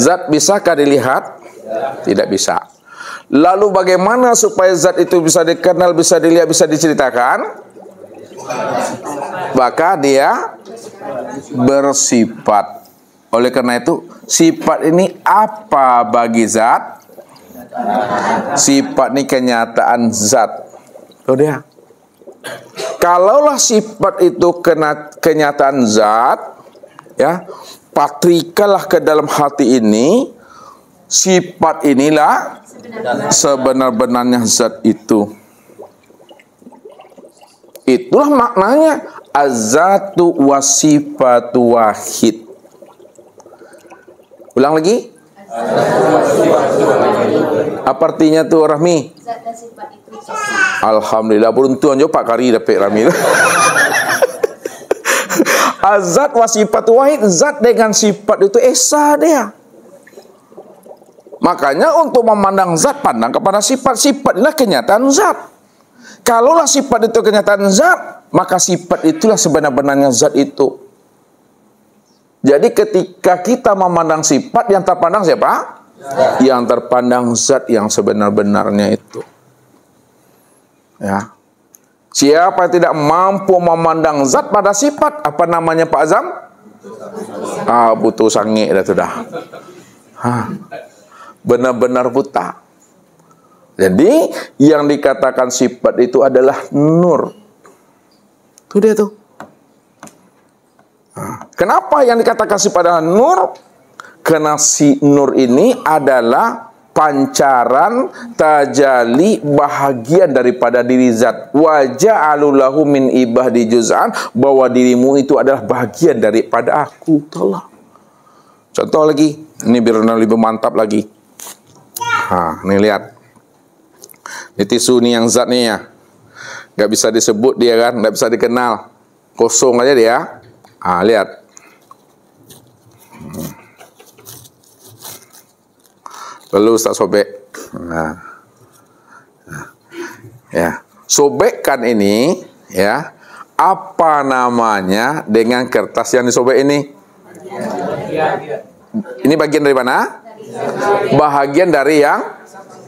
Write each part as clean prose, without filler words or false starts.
Zat bisakah dilihat? Tidak bisa. Lalu bagaimana supaya zat itu bisa dikenal, bisa dilihat, bisa diceritakan? Maka dia bersifat. Oleh karena itu, sifat ini apa bagi zat? Sifat ini kenyataan zat. Oh dia. Kalaulah sifat itu kenyataan zat, ya, patrikalah ke dalam hati ini, sifat inilah sebenar-benarnya zat itu. Itulah maknanya az-zatu wasifatu wahid. Ulang lagi. Apa artinya tuh, Rahmi? Alhamdulillah, beruntung aja Pak Kari dapat Rahmi. Az-zat wasifatu wahid, zat dengan sifat itu esa dia. Makanya untuk memandang zat, pandang kepada sifat. Sifat inilah kenyataan zat. Kalaulah sifat itu kenyataan zat, maka sifat itulah sebenar-benarnya zat itu. Jadi ketika kita memandang sifat, yang terpandang siapa? Zat. Yang terpandang zat yang sebenar-benarnya itu. Ya. Siapa yang tidak mampu memandang zat pada sifat, apa namanya Pak Azam? Butuh sange dah sudah. Benar-benar buta. Jadi yang dikatakan sifat itu adalah nur. Itu dia tuh. Kenapa yang dikatakan sifat adalah nur? Karena si nur ini adalah pancaran tajali bahagian daripada diri zat. Wa ja'alu lahu min ibadi juz'an, bahwa dirimu itu adalah bahagian daripada aku. Allah. Contoh lagi, ini biar lebih mantap lagi. Nih lihat. Ini tisu nih yang zat nih ya. Gak bisa disebut dia kan, gak bisa dikenal. Kosong aja dia. Lihat. Lalu Ustaz sobek. Ya, sobekkan ini ya. Apa namanya dengan kertas yang disobek ini? Ini bagian dari mana? Bahagian dari yang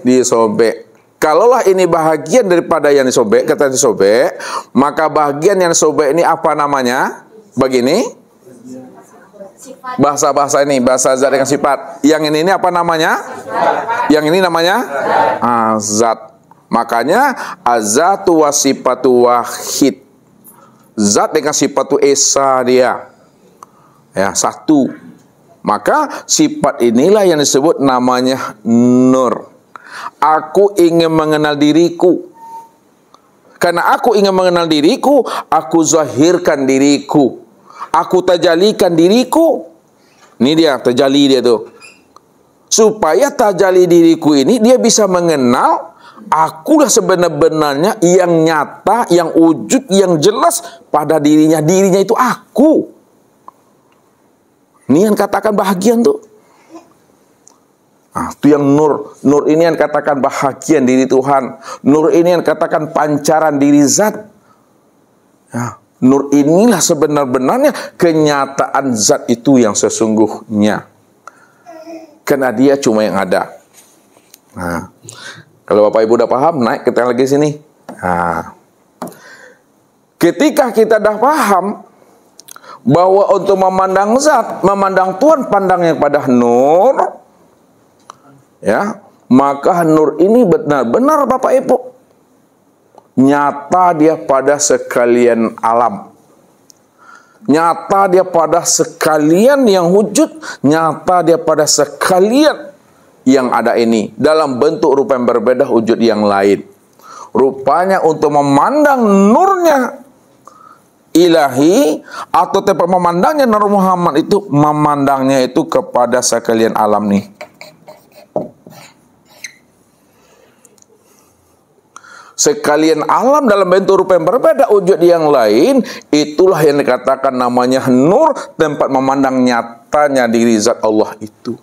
disobek. Kalaulah ini bahagian daripada yang disobek, kata disobek, maka bahagian yang disobek ini apa namanya? Begini. Bahasa-bahasa ini, bahasa zat dengan sifat. Yang ini apa namanya? Yang ini namanya? Zat. Makanya az-zatu wasifatu wahid. Zat dengan sifat itu esa dia. Ya, satu. Maka sifat inilah yang disebut namanya nur. Aku ingin mengenal diriku. Karena aku ingin mengenal diriku, aku zahirkan diriku. Aku tajalikan diriku. Ini dia, tajali dia tuh. Supaya tajali diriku ini, dia bisa mengenal akulah sebenar-benarnya yang nyata, yang wujud, yang jelas pada dirinya. Dirinya itu aku. Ini yang katakan bahagian tuh. Itu yang nur. Nur ini yang katakan bahagian diri Tuhan. Nur ini yang katakan pancaran diri zat. Ya, nur inilah sebenar-benarnya kenyataan zat itu yang sesungguhnya. Karena dia cuma yang ada. Kalau Bapak Ibu udah paham, naik kita lagi sini. Ketika kita dah paham bahwa untuk memandang zat, memandang Tuhan pandangnya pada nur, ya, maka nur ini benar-benar Bapak Ibu nyata dia pada sekalian alam, nyata dia pada sekalian yang wujud, nyata dia pada sekalian yang ada ini dalam bentuk rupa yang berbeda, wujud yang lain. Rupanya untuk memandang nurnya ilahi atau tempat memandangnya Nur Muhammad itu, memandangnya itu kepada sekalian alam nih. Sekalian alam dalam bentuk rupa yang berbeda, wujud yang lain, itulah yang dikatakan namanya nur, tempat memandang nyatanya diri zat Allah itu.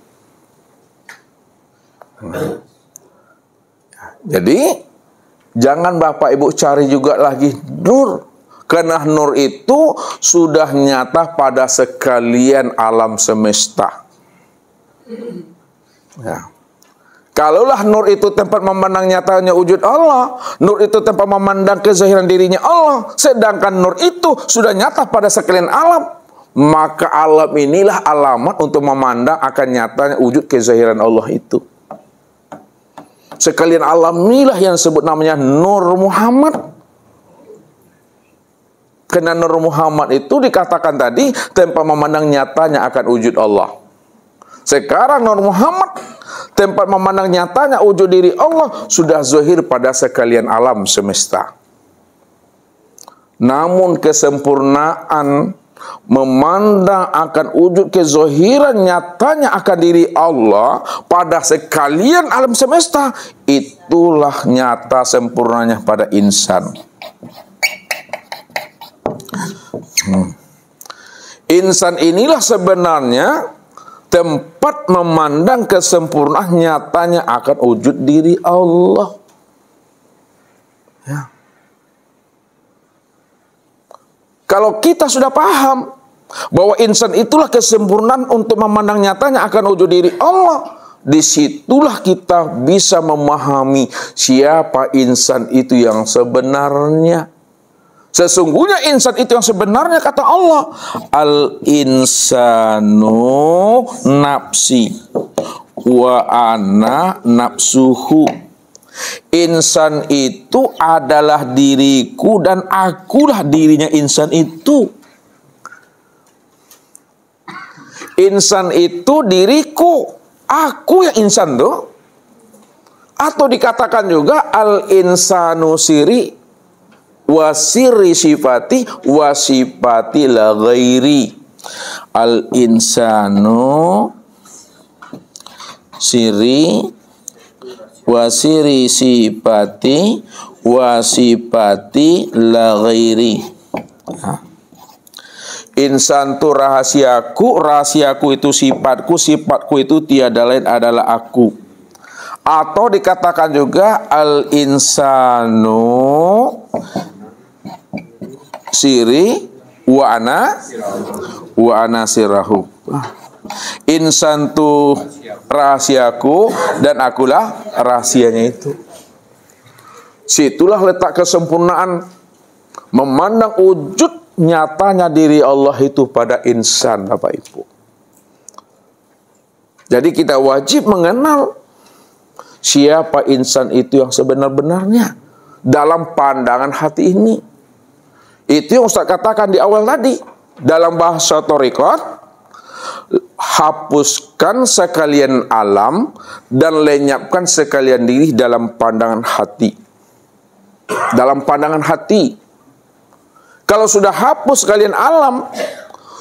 Jadi jangan Bapak Ibu cari juga lagi nur, karena nur itu sudah nyata pada sekalian alam semesta. Ya. Kalaulah nur itu tempat memandang nyatanya wujud Allah, nur itu tempat memandang kezahiran dirinya Allah, sedangkan nur itu sudah nyata pada sekalian alam, maka alam inilah alamat untuk memandang akan nyatanya wujud kezahiran Allah itu. Sekalian alam inilah yang disebut namanya Nur Muhammad. Karena Nur Muhammad itu dikatakan tadi tempat memandang nyatanya akan wujud Allah. Sekarang Nur Muhammad tempat memandang nyatanya wujud diri Allah sudah zahir pada sekalian alam semesta. Namun kesempurnaan memandang akan wujud kezahiran nyatanya akan diri Allah pada sekalian alam semesta, itulah nyata sempurnanya pada insan. Insan inilah sebenarnya tempat memandang kesempurnaan nyatanya akan wujud diri Allah. Ya. Kalau kita sudah paham bahwa insan itulah kesempurnaan untuk memandang nyatanya akan wujud diri Allah, disitulah kita bisa memahami siapa insan itu yang sebenarnya. Sesungguhnya insan itu yang sebenarnya kata Allah, al-insanu nafsi wa ana nafsuhu. Insan itu adalah diriku dan akulah dirinya insan itu. Insan itu diriku, aku yang insan tuh. Atau dikatakan juga al-insanu siri wasiri sifati wasifati la ghairi. Al-insanu siri wasiri sifati wasifati la ghairi. Insan itu rahasiaku, rahasiaku itu sifatku, sifatku itu tiada lain adalah aku. Atau dikatakan juga al-insanu siri wa ana sirahu. Insan tu rahasiaku dan akulah rahasianya itu. Situlah letak kesempurnaan memandang wujud nyatanya diri Allah itu pada insan, Bapak Ibu. Jadi kita wajib mengenal siapa insan itu yang sebenar-benarnya dalam pandangan hati ini. Itu yang Ustaz katakan di awal tadi. Dalam bahasa Thariqat, hapuskan sekalian alam dan lenyapkan sekalian diri dalam pandangan hati. Dalam pandangan hati. Kalau sudah hapus sekalian alam,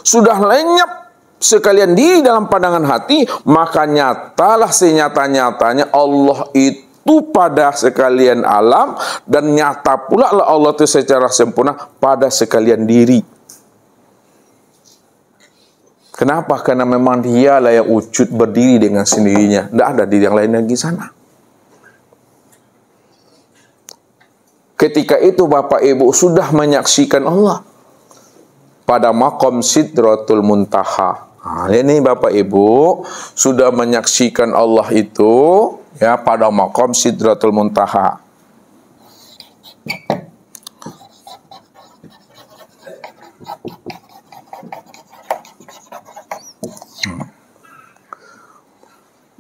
sudah lenyap sekalian diri dalam pandangan hati, maka nyatalah senyata-nyatanya Allah itu pada sekalian alam, dan nyata pula lah Allah itu secara sempurna pada sekalian diri. Kenapa? Karena memang dialah yang wujud berdiri dengan sendirinya. Tidak ada diri yang lain lagi sana. Ketika itu Bapak Ibu sudah menyaksikan Allah pada maqam Sidratul Muntaha. Nah, ini Bapak Ibu sudah menyaksikan Allah itu ya pada maqam Sidratul Muntaha.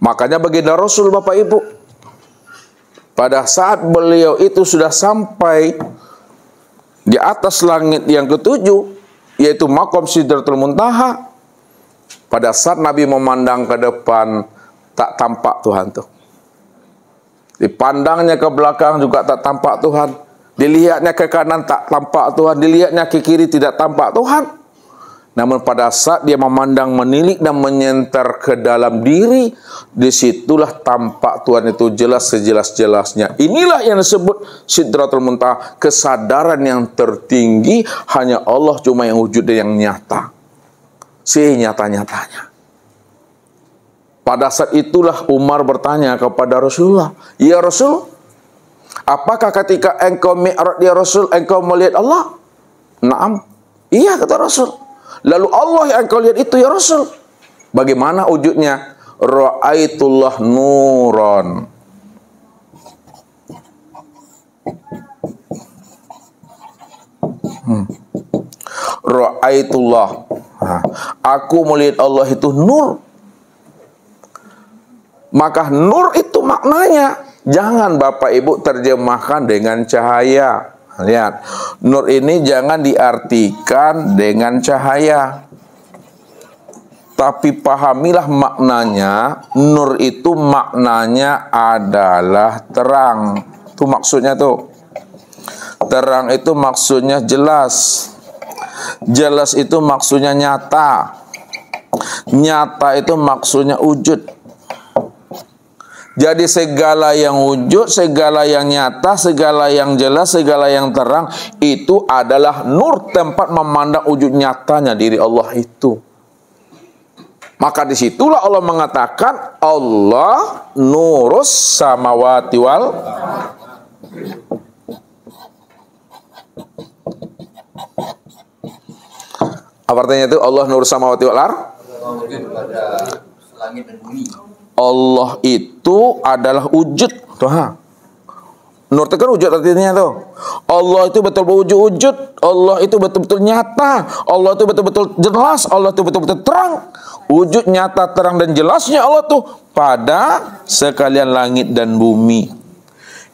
Makanya baginda Rasul Bapak Ibu, pada saat beliau itu sudah sampai di atas langit yang ketujuh, yaitu maqam Sidratul Muntaha, pada saat Nabi memandang ke depan, tak tampak Tuhan tuh. Dipandangnya ke belakang juga tak tampak Tuhan. Dilihatnya ke kanan tak tampak Tuhan. Dilihatnya ke kiri tidak tampak Tuhan. Namun pada saat dia memandang, menilik dan menyenter ke dalam diri, disitulah tampak Tuhan itu jelas sejelas-jelasnya. Inilah yang disebut Sidratul Muntaha, kesadaran yang tertinggi, hanya Allah cuma yang wujud dan yang nyata. Senyata-nyatanya. Pada saat itulah Umar bertanya kepada Rasulullah, "Ya Rasul, apakah ketika engkau mi'raj ya Rasul, engkau melihat Allah?" "Naam." "Iya," kata Rasul. "Lalu Allah yang engkau lihat itu ya Rasul, bagaimana wujudnya?" Ra'aitullah nuron. Ra'aitullah. Aku melihat Allah itu nur. Maka nur itu maknanya, jangan Bapak Ibu terjemahkan dengan cahaya. Lihat, nur ini jangan diartikan dengan cahaya. Tapi pahamilah maknanya, nur itu maknanya adalah terang. Itu maksudnya tuh. Terang itu maksudnya jelas. Jelas itu maksudnya nyata. Nyata itu maksudnya wujud. Jadi segala yang wujud, segala yang nyata, segala yang jelas, segala yang terang, itu adalah nur, tempat memandang wujud nyatanya diri Allah itu. Maka disitulah Allah mengatakan, Allah nurus samawati wal. Apa artinya itu? Allah nurus samawati wal ar? Langit dan bumi. Allah itu adalah wujud. Tuh, nur itu kan wujud artinya tuh. Allah itu betul-betul wujud. Allah itu betul-betul nyata. Allah itu betul-betul jelas. Allah itu betul-betul terang. Wujud nyata, terang dan jelasnya Allah tuh pada sekalian langit dan bumi.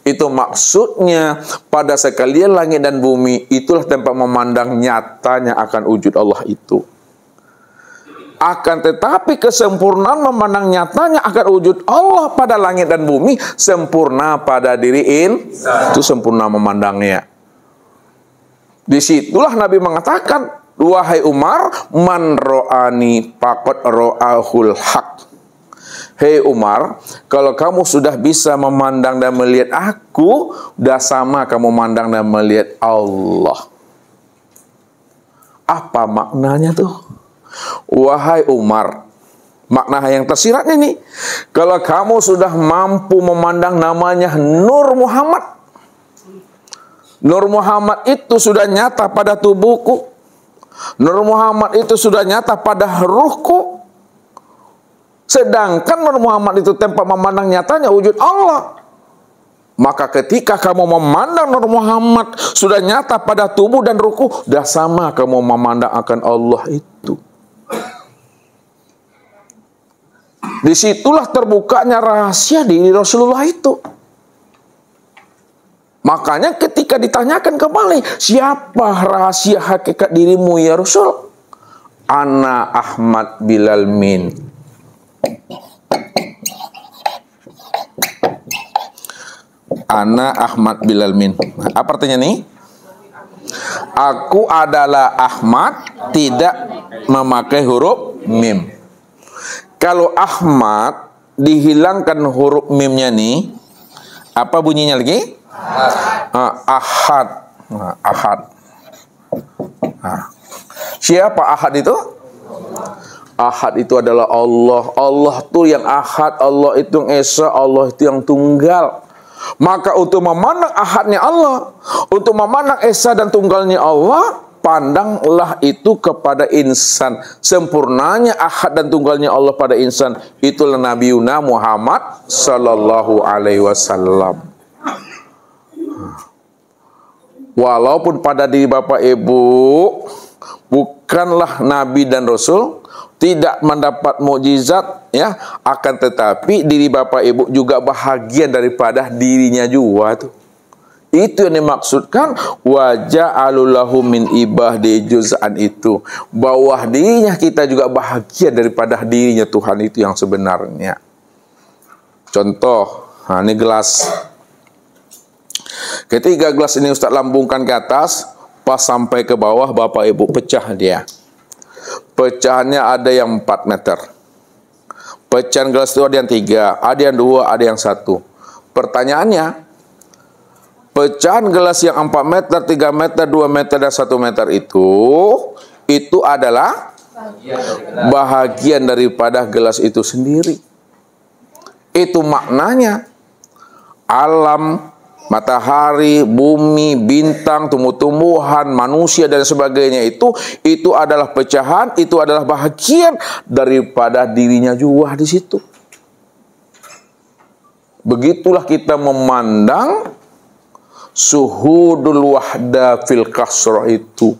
Itu maksudnya pada sekalian langit dan bumi itulah tempat memandang nyatanya akan wujud Allah itu. Akan tetapi kesempurnaan memandang nyatanya akan wujud Allah pada langit dan bumi sempurna pada diriin itu sempurna memandangnya. Disitulah Nabi mengatakan, wahai Umar, man ro'ani faqad ro'ahul haq. Hei Umar, kalau kamu sudah bisa memandang dan melihat aku, sudah sama kamu memandang dan melihat Allah. Apa maknanya tuh? Wahai Umar, makna yang tersiratnya nih, kalau kamu sudah mampu memandang namanya Nur Muhammad, Nur Muhammad itu sudah nyata pada tubuhku, Nur Muhammad itu sudah nyata pada ruhku, sedangkan Nur Muhammad itu tempat memandang nyatanya wujud Allah. Maka ketika kamu memandang Nur Muhammad sudah nyata pada tubuh dan ruhku, sudah sama kamu memandang akan Allah itu. Disitulah terbukanya rahasia diri Rasulullah itu. Makanya ketika ditanyakan kembali, siapa rahasia hakikat dirimu ya Rasul? Ana Ahmad Bilal Min. Ana Ahmad Bilal Min. Apa artinya nih? Aku adalah Ahmad, tidak memakai huruf mim. Kalau Ahmad dihilangkan huruf mimnya nih, apa bunyinya lagi? Ahad. Ahad. Siapa Ahad itu? Ahad itu adalah Allah. Allah itu yang Ahad, Allah itu yang Esa, Allah itu yang tunggal. Maka untuk memandang Ahadnya Allah, untuk memandang Esa dan tunggalnya Allah, pandanglah itu kepada insan. Sempurnanya Ahad dan tunggalnya Allah pada insan, itulah Nabi Muhammad sallallahu alaihi wasallam. Walaupun pada diri Bapak Ibu bukanlah Nabi dan Rasul, tidak mendapat mukjizat, ya, akan tetapi diri Bapak Ibu juga bahagian daripada dirinya juga tuh. Itu yang dimaksudkan waja'alulahu min ibadi juz'an itu. Bawah dirinya kita juga bahagia daripada dirinya Tuhan itu yang sebenarnya. Contoh, ini gelas. Ketika gelas ini Ustaz lambungkan ke atas, pas sampai ke bawah Bapak Ibu pecah dia. Pecahannya ada yang 4 meter. Pecahan gelas itu ada yang 3, ada yang 2, ada yang 1. Pertanyaannya, pecahan gelas yang 4 meter, 3 meter, 2 meter, dan 1 meter itu adalah bahagian daripada gelas itu sendiri. Itu maknanya. Alam, matahari, bumi, bintang, tumbuh-tumbuhan, manusia dan sebagainya itu adalah pecahan, itu adalah bahagian daripada dirinya juga di situ. Begitulah kita memandang suhudul wahda fil kasrah itu.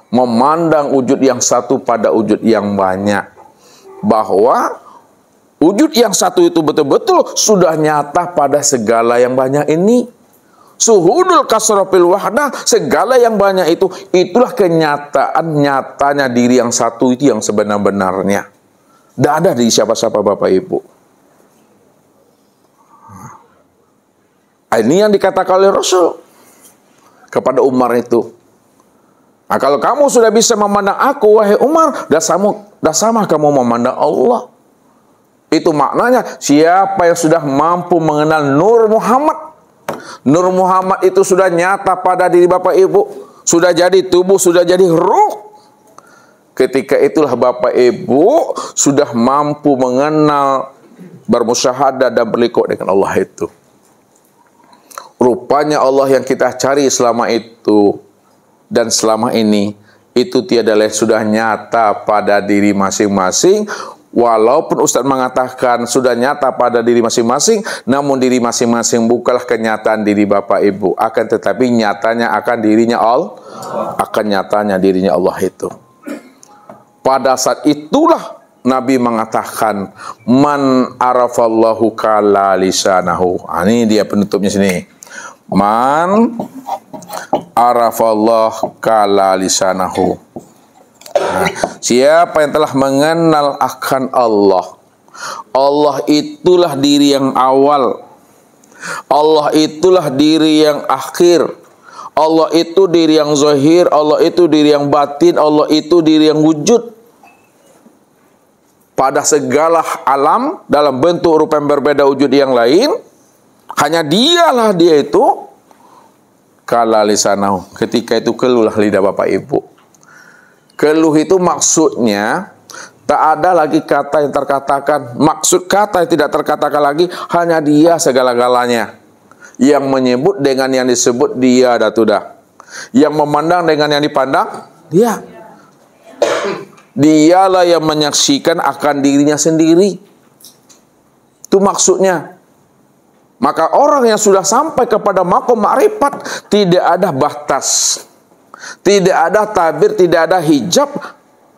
Memandang wujud yang satu pada wujud yang banyak. Bahwa wujud yang satu itu betul-betul sudah nyata pada segala yang banyak ini. Suhudul kasrah fil wahda, segala yang banyak itu, itulah kenyataan nyatanya diri yang satu itu yang sebenar-benarnya. Tidak ada di siapa-siapa Bapak Ibu. Ini yang dikatakan oleh Rasul kepada Umar itu. Nah, kalau kamu sudah bisa memandang aku, wahai Umar, dah sama kamu memandang Allah. Itu maknanya, siapa yang sudah mampu mengenal Nur Muhammad. Nur Muhammad itu sudah nyata pada diri Bapak Ibu. Sudah jadi tubuh, sudah jadi ruh. Ketika itulah Bapak Ibu sudah mampu mengenal, bermusyahadah dan berlikuk dengan Allah itu. Rupanya Allah yang kita cari selama itu dan selama ini, itu tiada lain sudah nyata pada diri masing-masing. Walaupun Ustaz mengatakan sudah nyata pada diri masing-masing, namun diri masing-masing bukanlah kenyataan diri Bapak Ibu. Akan tetapi nyatanya akan dirinya Allah, akan nyatanya dirinya Allah itu. Pada saat itulah Nabi mengatakan, man arafallahu kala lisanahu. Ini dia penutupnya sini. Man arafallahu kala lisanahu. Nah, siapa yang telah mengenal akan Allah, Allah itulah diri yang awal, Allah itulah diri yang akhir, Allah itu diri yang zahir, Allah itu diri yang batin, Allah itu diri yang wujud. Pada segala alam dalam bentuk rupa yang berbeda wujud yang lain, hanya dialah dia itu kala lisanahu. Ketika itu keluhlah lidah Bapak Ibu. Keluh itu maksudnya tak ada lagi kata yang terkatakan. Maksud kata yang tidak terkatakan lagi, hanya dia segala-galanya. Yang menyebut dengan yang disebut dia datudah. Yang memandang dengan yang dipandang dia. Dialah yang menyaksikan akan dirinya sendiri. Itu maksudnya. Maka orang yang sudah sampai kepada maqam ma'rifat, tidak ada batas, tidak ada tabir, tidak ada hijab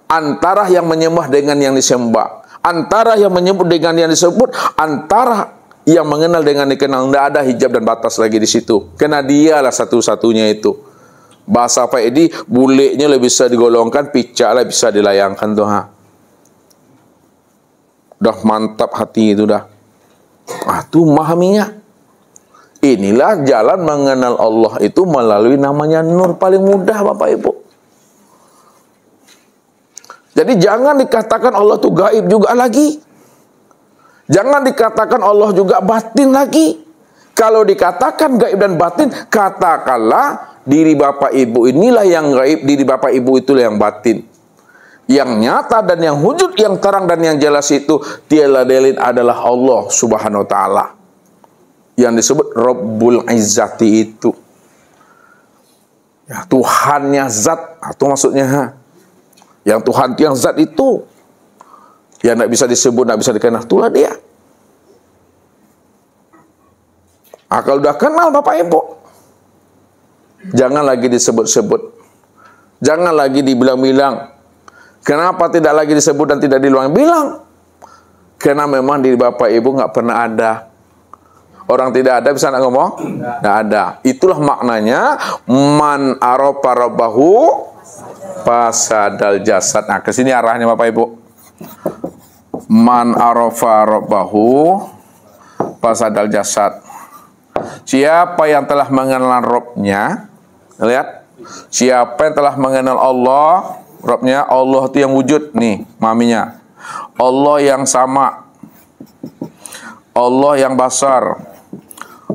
antara yang menyembah dengan yang disembah, antara yang menyebut dengan yang disebut, antara yang mengenal dengan dikenal. Tidak ada hijab dan batas lagi di situ. Karena dialah satu-satunya itu. Bahasa Faedi, buliknya lebih bisa digolongkan, picaklah bisa dilayangkan tuh. Udah mantap hati itu dah. Tuh memahaminya. Inilah jalan mengenal Allah itu melalui namanya nur, paling mudah Bapak Ibu. Jadi jangan dikatakan Allah itu gaib juga lagi. Jangan dikatakan Allah juga batin lagi. Kalau dikatakan gaib dan batin, katakanlah diri Bapak Ibu inilah yang gaib, diri Bapak Ibu itulah yang batin. Yang nyata dan yang wujud, yang terang dan yang jelas itu tiada lain adalah Allah Subhanahu wa taala. Yang disebut Rabbul Izzati itu. Ya, Tuhannya zat, itu maksudnya. Yang Tuhan itu yang zat itu. Yang tidak bisa disebut, tidak bisa dikenal, itulah dia. Kalau udah kenal Bapak Ibu, jangan lagi disebut-sebut. Jangan lagi dibilang-bilang. Kenapa tidak lagi disebut dan tidak bilang? Karena memang di Bapak Ibu nggak pernah ada. Orang tidak ada bisa nak ngomong? Nggak ada. Itulah maknanya man arafa rabbahu fasadal jasad. Nah, ke sini arahnya Bapak Ibu. Man arafa rabbahu fasadal jasad. Siapa yang telah mengenal Rabb-nya, lihat. Siapa yang telah mengenal Allah, Rabb-nya, Allah itu yang wujud nih, maminya. Allah yang sama. Allah yang basar.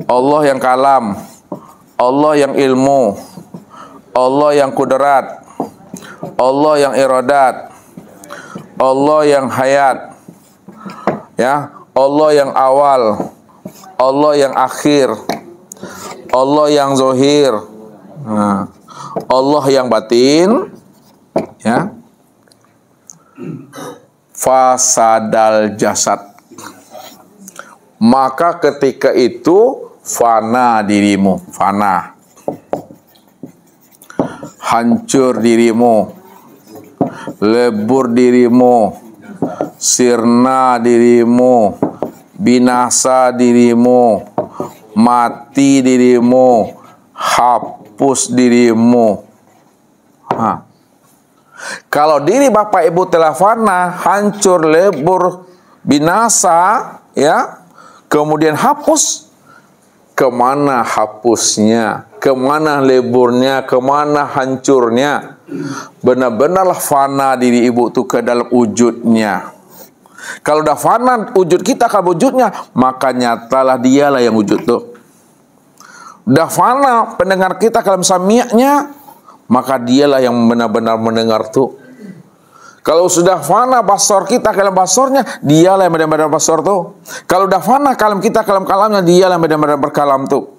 Allah yang kalam. Allah yang ilmu. Allah yang kudrat. Allah yang iradat. Allah yang hayat. Ya, Allah yang awal. Allah yang akhir. Allah yang zahir. Nah, Allah yang batin. Ya. Fasadal jasad. maka ketika itu fana dirimu, fana. Hancur dirimu, lebur dirimu, sirna dirimu, binasa dirimu, mati dirimu, hapus dirimu. Kalau diri Bapak Ibu telah fana, hancur, lebur, binasa, ya, kemudian hapus, kemana hapusnya? Kemana leburnya? Kemana hancurnya? Benar-benarlah fana diri ibu itu ke dalam wujudnya. Kalau udah fana wujud kita ke wujudnya, maka nyatalah dialah yang wujud tuh. Udah fana pendengar kita kalau sami'nya, maka dialah yang benar-benar mendengar tuh. Kalau sudah fana basor kita kalam basornya, dialah yang benar-benar basor tuh. Kalau udah fana kalam kita kalam kalamnya, dialah yang benar-benar berkalam tuh.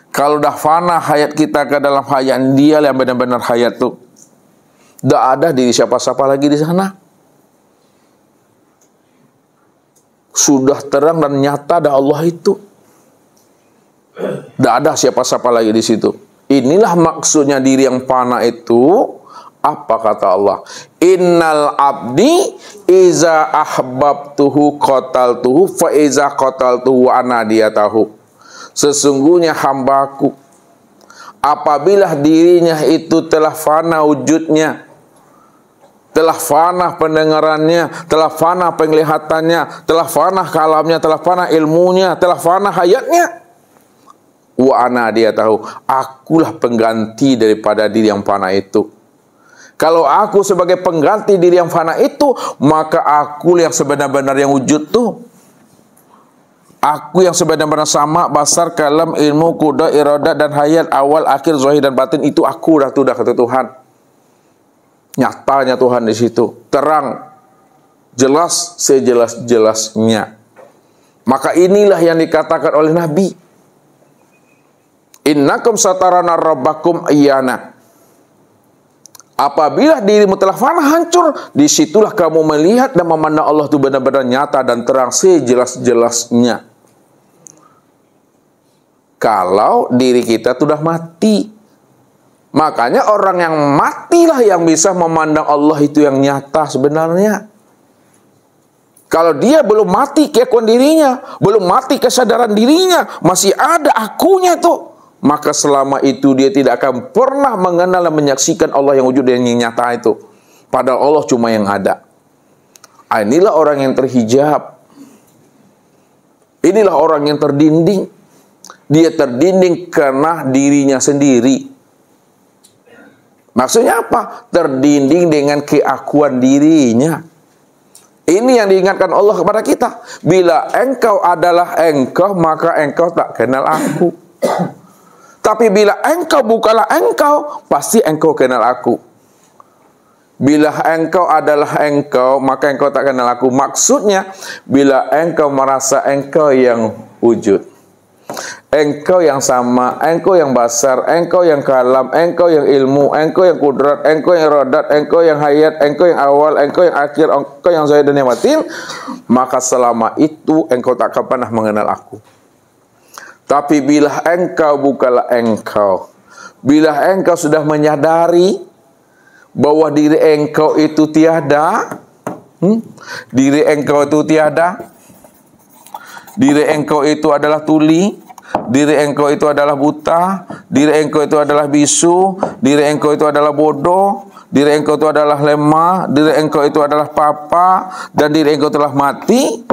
Kalau udah fana hayat kita ke dalam hayat, dialah yang benar-benar hayat tuh. Tidak ada diri siapa-siapa lagi di sana. Sudah terang dan nyata ada Allah itu. Tidak ada siapa-siapa lagi di situ. Inilah maksudnya diri yang fana itu. Apa kata Allah? Innal abdi iza ahbabtuhu qataltuhu fa iza qataltuhu anadiyatahu. Sesungguhnya hambaku, apabila dirinya itu telah fana wujudnya, telah fana pendengarannya, telah fana penglihatannya, telah fana kalamnya, telah fana ilmunya, telah fana hayatnya, wa ana dia tahu, akulah pengganti daripada diri yang fana itu. Kalau aku sebagai pengganti diri yang fana itu, maka aku yang sebenar-benar yang wujud tuh. Aku yang sebenar-benar sama, basar, kalam, ilmu, kuda, iradat, dan hayat, awal, akhir, zahir, dan batin, itu aku dah kata Tuhan. Nyatanya Tuhan di situ. Terang, jelas, sejelas-jelasnya. Maka inilah yang dikatakan oleh Nabi. Innakum satarana rabbakum iyana. Apabila dirimu telah fana hancur, disitulah kamu melihat dan memandang Allah itu benar-benar nyata dan terang sejelas-jelasnya. Kalau diri kita sudah mati, makanya orang yang matilah yang bisa memandang Allah itu yang nyata sebenarnya. Kalau dia belum mati keakuan dirinya, belum mati kesadaran dirinya, masih ada akunya tuh, maka selama itu dia tidak akan pernah mengenal dan menyaksikan Allah yang wujud dan yang nyata itu. Padahal Allah cuma yang ada. Inilah orang yang terhijab. Inilah orang yang terdinding. Dia terdinding karena dirinya sendiri. Maksudnya apa? Terdinding dengan keakuan dirinya. Ini yang diingatkan Allah kepada kita. Bila engkau adalah engkau, maka engkau tak kenal aku. Tapi bila engkau bukanlah engkau, pasti engkau kenal aku. Bila engkau adalah engkau, maka engkau tak kenal aku. Maksudnya, bila engkau merasa engkau yang wujud, engkau yang sama, engkau yang basar, engkau yang kalam, engkau yang ilmu, engkau yang kudrat, engkau yang rodat, engkau yang hayat, engkau yang awal, engkau yang akhir, engkau yang zahir dan yang batin, maka selama itu engkau tak akan pernah mengenal aku. Tapi bila engkau bukanlah engkau, bila engkau sudah menyadari bahwa diri engkau itu tiada, diri engkau itu tiada, diri engkau itu adalah tuli, diri engkau itu adalah buta, diri engkau itu adalah bisu, diri engkau itu adalah bodoh, diri engkau itu adalah lemah, diri engkau itu adalah papa, dan diri engkau telah mati.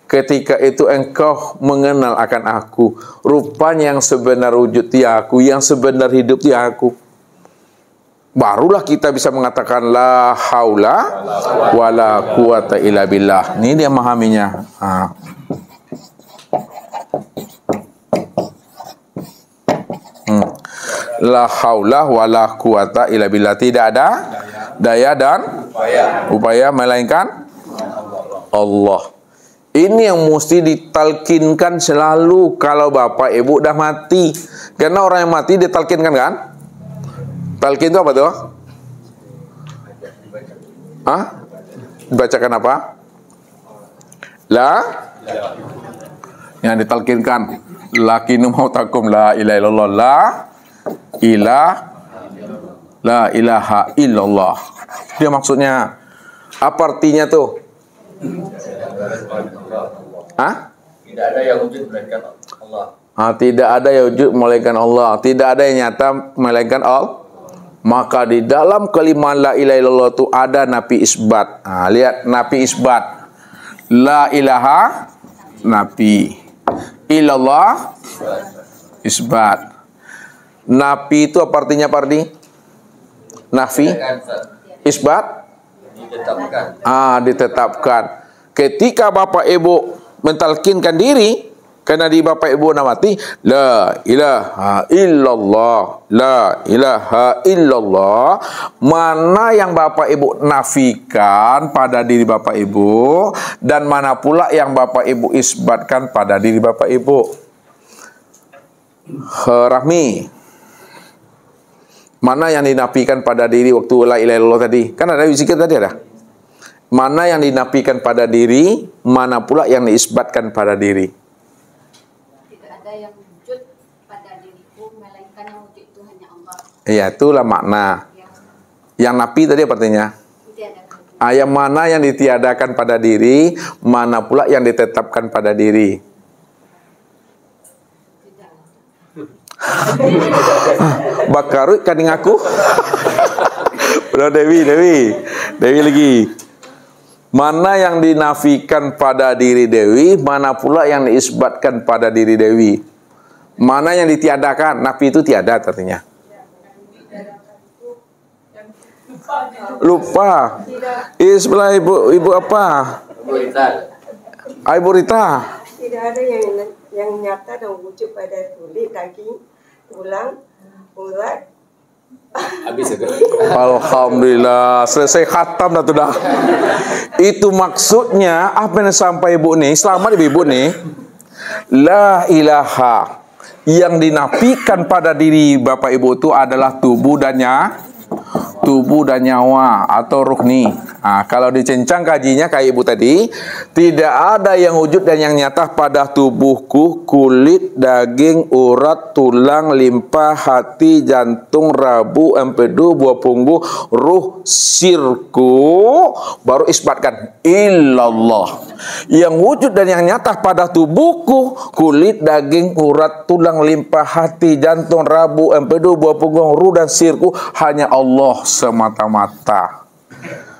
Ketika itu engkau mengenal akan aku, rupanya yang sebenar wujud dia aku, yang sebenar hidup dia aku. Barulah kita bisa mengatakan la haula wala quwata illa billah. Ini dia memahaminya. La haula wala quwata illa billah. Tidak ada daya dan upaya melainkan Allah. Ini yang mesti ditalkinkan selalu kalau bapak ibu dah mati. Karena orang yang mati ditalkinkan kan? Talkin itu apa tuh? Dibacakan apa? La yang ditalkinkan lakinu mautakum la ilaha illallah la ilaha illallah. Dia maksudnya. Apa artinya tuh? Hah? Tidak ada yang wujud melainkan Allah. Tidak ada yang wujud melainkan Allah. Tidak ada yang nyata melainkan Allah. Maka di dalam kalimat la ilaha illallah itu ada nafi isbat. Lihat nafi isbat. La ilaha nafi. Illallah isbat. Nafi itu apa artinya, Pardi? Nafi isbat Ditetapkan. Ditetapkan. Ketika Bapak Ibu mentalkinkan diri, karena di Bapak Ibu namati la ilaha illallah, la ilaha illallah, mana yang Bapak Ibu nafikan pada diri Bapak Ibu, dan mana pula yang Bapak Ibu isbatkan pada diri Bapak Ibu. Rahmi, mana yang dinafikan pada diri waktu la ilaha illallah tadi? Kan ada zikir tadi ada. Mana yang dinafikan pada diri, mana pula yang diisbatkan pada diri. Tidak ada yang wujud pada diriku, melainkan yang wujud itu hanya Allah. Iya, itulah makna. Yang nafi tadi apa artinya? Yang mana yang ditiadakan pada diri, mana pula yang ditetapkan pada diri. Bakarut kaning aku. Udah Dewi lagi. Mana yang dinafikan pada diri Dewi, mana pula yang diisbatkan pada diri Dewi. Mana yang ditiadakan? Nafi itu tiada artinya. Lupa. Sebelah ibu apa? Ibu Rita. Tidak ada yang nyata dan wujud pada kulit, daging, tulang, urat. Habis itu. Alhamdulillah, selesai khatam dah tuh dah. Itu maksudnya apa yang sampai ibu nih, selamat ibu nih. La ilaha yang dinafikan pada diri Bapak Ibu itu adalah tubuh dan nyawa atau ruh nih. Kalau dicencang kajinya kayak ibu tadi, tidak ada yang wujud dan yang nyata pada tubuhku, kulit, daging, urat, tulang, limpa, hati, jantung, rabu, empedu, buah punggung, ruh, sirku, baru isbatkan illallah. Yang wujud dan yang nyata pada tubuhku, kulit, daging, urat, tulang, limpa, hati, jantung, rabu, empedu, buah punggung, ruh dan sirku hanya Allah semata-mata.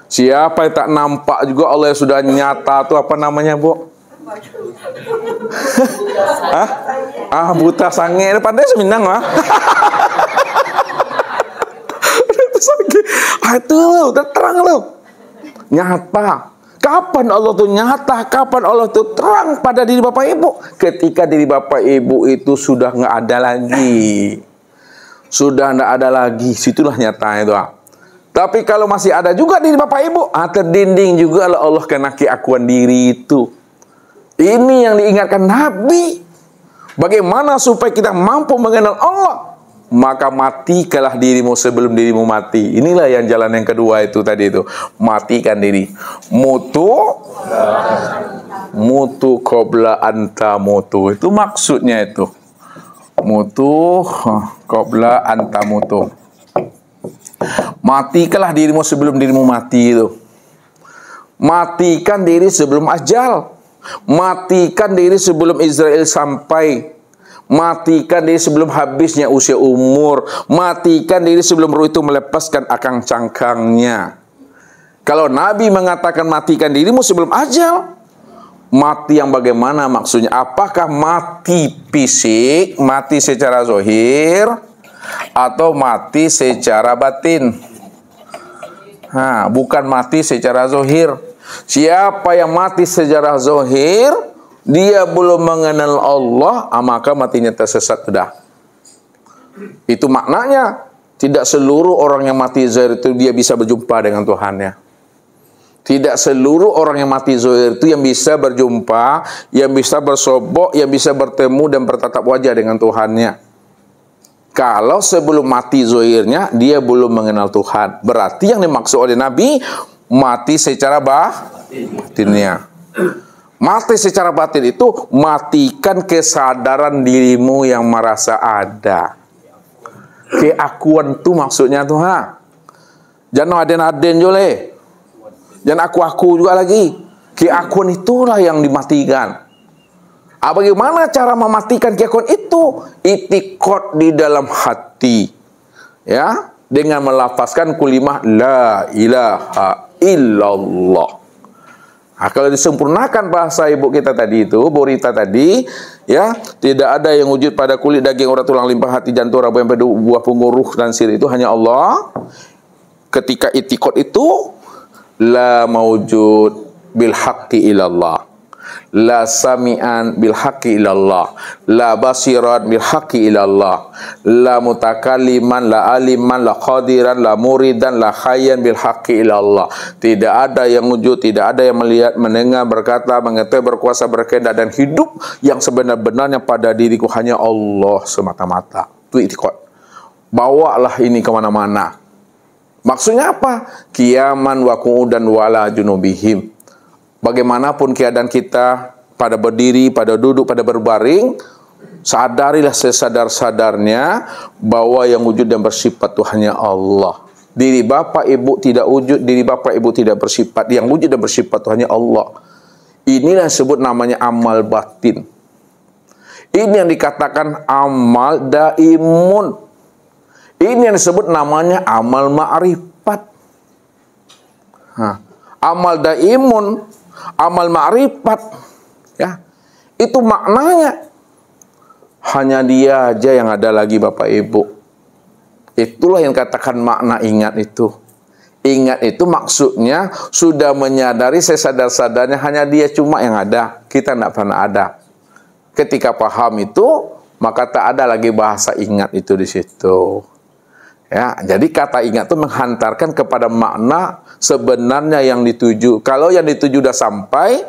Siapa yang tak nampak juga Allah yang sudah nyata itu apa namanya, Bu? Buta sange. Pandai seminang lah. Itu udah terang loh. Nyata. Kapan Allah itu nyata? Kapan Allah itu terang pada diri Bapak Ibu? Ketika diri Bapak Ibu itu sudah nggak ada lagi. Sudah nggak ada lagi. Situlah nyatanya itu. Tapi kalau masih ada juga diri Bapak Ibu, terdinding juga Allah kena keakuan diri itu. Ini yang diingatkan Nabi. Bagaimana supaya kita mampu mengenal Allah? Maka matikanlah dirimu sebelum dirimu mati. Inilah yang jalan yang kedua itu tadi itu. Matikan diri. Mutu qabla anta mutu. Itu maksudnya itu. Mutu qabla anta mutu. Matikanlah dirimu sebelum dirimu mati itu. Matikan diri sebelum ajal. Matikan diri sebelum Israel sampai. Matikan diri sebelum habisnya usia umur. Matikan diri sebelum ruh itu melepaskan akang cangkangnya. Kalau Nabi mengatakan matikan dirimu sebelum ajal, mati yang bagaimana maksudnya? Apakah mati fisik, mati secara zahir, atau mati secara batin? Bukan mati secara zahir. Siapa yang mati secara zahir, dia belum mengenal Allah, maka matinya tersesat sudah. Itu maknanya. Tidak seluruh orang yang mati zahir itu dia bisa berjumpa dengan Tuhannya. Tidak seluruh orang yang mati zahir itu yang bisa berjumpa, yang bisa bersobok, yang bisa bertemu dan bertatap wajah dengan Tuhannya. Kalau sebelum mati zahirnya, dia belum mengenal Tuhan. Berarti yang dimaksud oleh Nabi, mati secara batinnya. Mati secara batin itu matikan kesadaran dirimu yang merasa ada. Keakuan itu maksudnya tuh ha. Jangan aden-aden jole. Jangan aku-aku juga lagi. Keakuan itulah yang dimatikan. Bagaimana cara mematikan keakuan itu? Itikad di dalam hati. Ya, dengan melafazkan kalimah la ilaha illallah. Nah, kalau disempurnakan bahasa ibu kita tadi itu, Borita tadi, ya, tidak ada yang wujud pada kulit, daging, urat, tulang, limpah, hati, jantung, rabu, empedu, buah punggung, ruh, dan sirih itu hanya Allah. Ketika itikad itu, la maujud bil haqqi ilallah, la sami'an bil haqqi ilallah, la basiran bil haqqi ilallah, la mutakalliman, la aliman, la qadiran, la muridan, la hayyan bil haqqi ilallah. Tidak ada yang wujud, tidak ada yang melihat, mendengar, berkata, mengetahui, berkuasa, berkehendak dan hidup yang sebenar-benarnya pada diriku hanya Allah semata-mata. Itu itikad. Bawalah ini kemana-mana. Maksudnya apa? Qiyaman wa qu'udan wa ala junubihim. Bagaimanapun keadaan kita, pada berdiri, pada duduk, pada berbaring, sadarilah sesadar-sadarnya bahwa yang wujud dan bersifat itu hanya Allah. Diri bapak ibu tidak wujud, diri bapak ibu tidak bersifat. Yang wujud dan bersifat itu hanya Allah. Inilah yang disebut namanya amal batin. Ini yang dikatakan amal daimun. Ini yang disebut namanya amal ma'rifat. Amal daimun, amal ma'rifat, ya, itu maknanya hanya dia aja yang ada lagi Bapak Ibu. Itulah yang katakan makna ingat itu. Ingat itu maksudnya sudah menyadari sesadar-sadarnya hanya dia cuma yang ada, kita tidak pernah ada. Ketika paham itu, maka tak ada lagi bahasa ingat itu di situ. Ya, jadi kata ingat itu menghantarkan kepada makna sebenarnya yang dituju. Kalau yang dituju sudah sampai,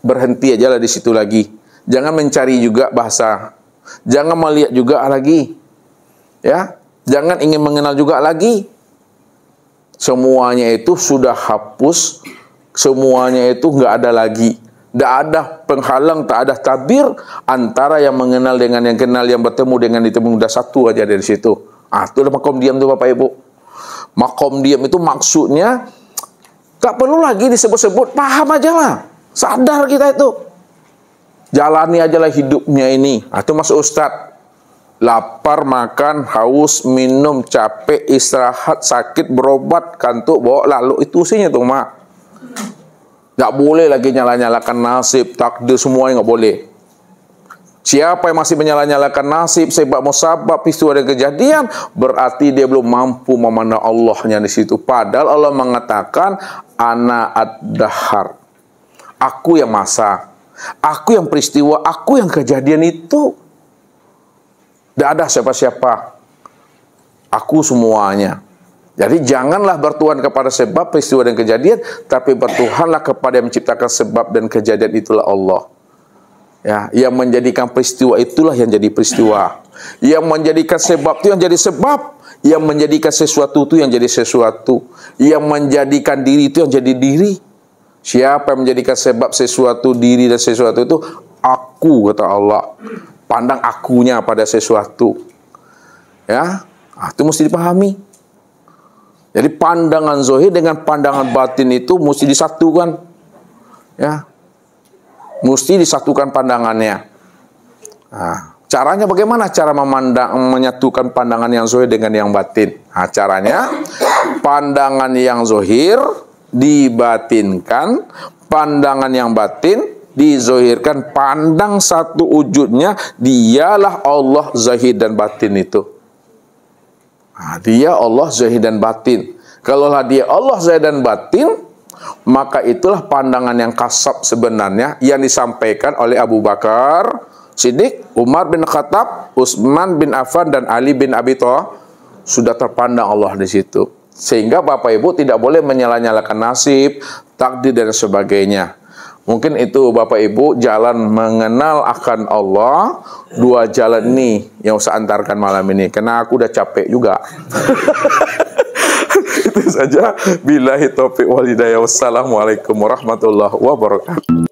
berhenti aja lah di situ lagi. Jangan mencari juga bahasa. Jangan melihat juga lagi. Ya, jangan ingin mengenal juga lagi. Semuanya itu sudah hapus. Semuanya itu nggak ada lagi. Tidak ada penghalang, tak ada tabir antara yang mengenal dengan yang kenal, yang bertemu dengan ditemu. Sudah satu aja dari situ. Itulah makom diam itu Bapak Ibu. Makom diam itu maksudnya tak perlu lagi disebut-sebut, paham aja lah. Sadar kita itu. Jalani aja lah hidupnya ini. Itu masuk Ustaz. Lapar, makan, haus, minum, capek, istirahat, sakit, berobat, kantuk, bawa lalu. Itu usinya tuh mak. Gak boleh lagi nyala-nyalakan nasib, takdir, semuanya gak boleh. Siapa yang masih menyala-nyalakan nasib, sebab musabab, peristiwa dan kejadian, berarti dia belum mampu memandang Allahnya di situ. Padahal Allah mengatakan, ana ad-dahar. Aku yang masa, aku yang peristiwa, aku yang kejadian itu. Tidak ada siapa-siapa. Aku semuanya. Jadi janganlah bertuhan kepada sebab, peristiwa dan kejadian, tapi bertuhanlah kepada yang menciptakan sebab dan kejadian, itulah Allah. Ya, yang menjadikan peristiwa itulah yang jadi peristiwa. Yang menjadikan sebab itu yang jadi sebab. Yang menjadikan sesuatu itu yang jadi sesuatu. Yang menjadikan diri itu yang jadi diri. Siapa yang menjadikan sebab sesuatu diri dan sesuatu itu? Aku, kata Allah. Pandang akunya pada sesuatu. Ya, itu mesti dipahami. Jadi pandangan zahir dengan pandangan batin itu mesti disatukan. Ya. Mesti disatukan pandangannya. Nah, caranya bagaimana cara menyatukan pandangan yang zahir dengan yang batin? Nah, caranya pandangan yang zahir dibatinkan, pandangan yang batin dizohirkan. Pandang satu wujudnya, dialah Allah zahir dan batin itu. Nah, dia Allah zahir dan batin. Kalaulah dia Allah zahir dan batin, maka itulah pandangan yang kasab sebenarnya yang disampaikan oleh Abu Bakar Siddiq, Umar bin Khattab, Utsman bin Affan dan Ali bin Abi Thalib. Sudah terpandang Allah di situ. Sehingga Bapak Ibu tidak boleh menyala-nyalakan nasib, takdir dan sebagainya. Mungkin itu Bapak Ibu jalan mengenal akan Allah. Dua jalan ini yang usah antarkan malam ini, karena aku udah capek juga. Itu saja. Billahi taufiq wal hidayah. Wassalamualaikum warahmatullahi wabarakatuh.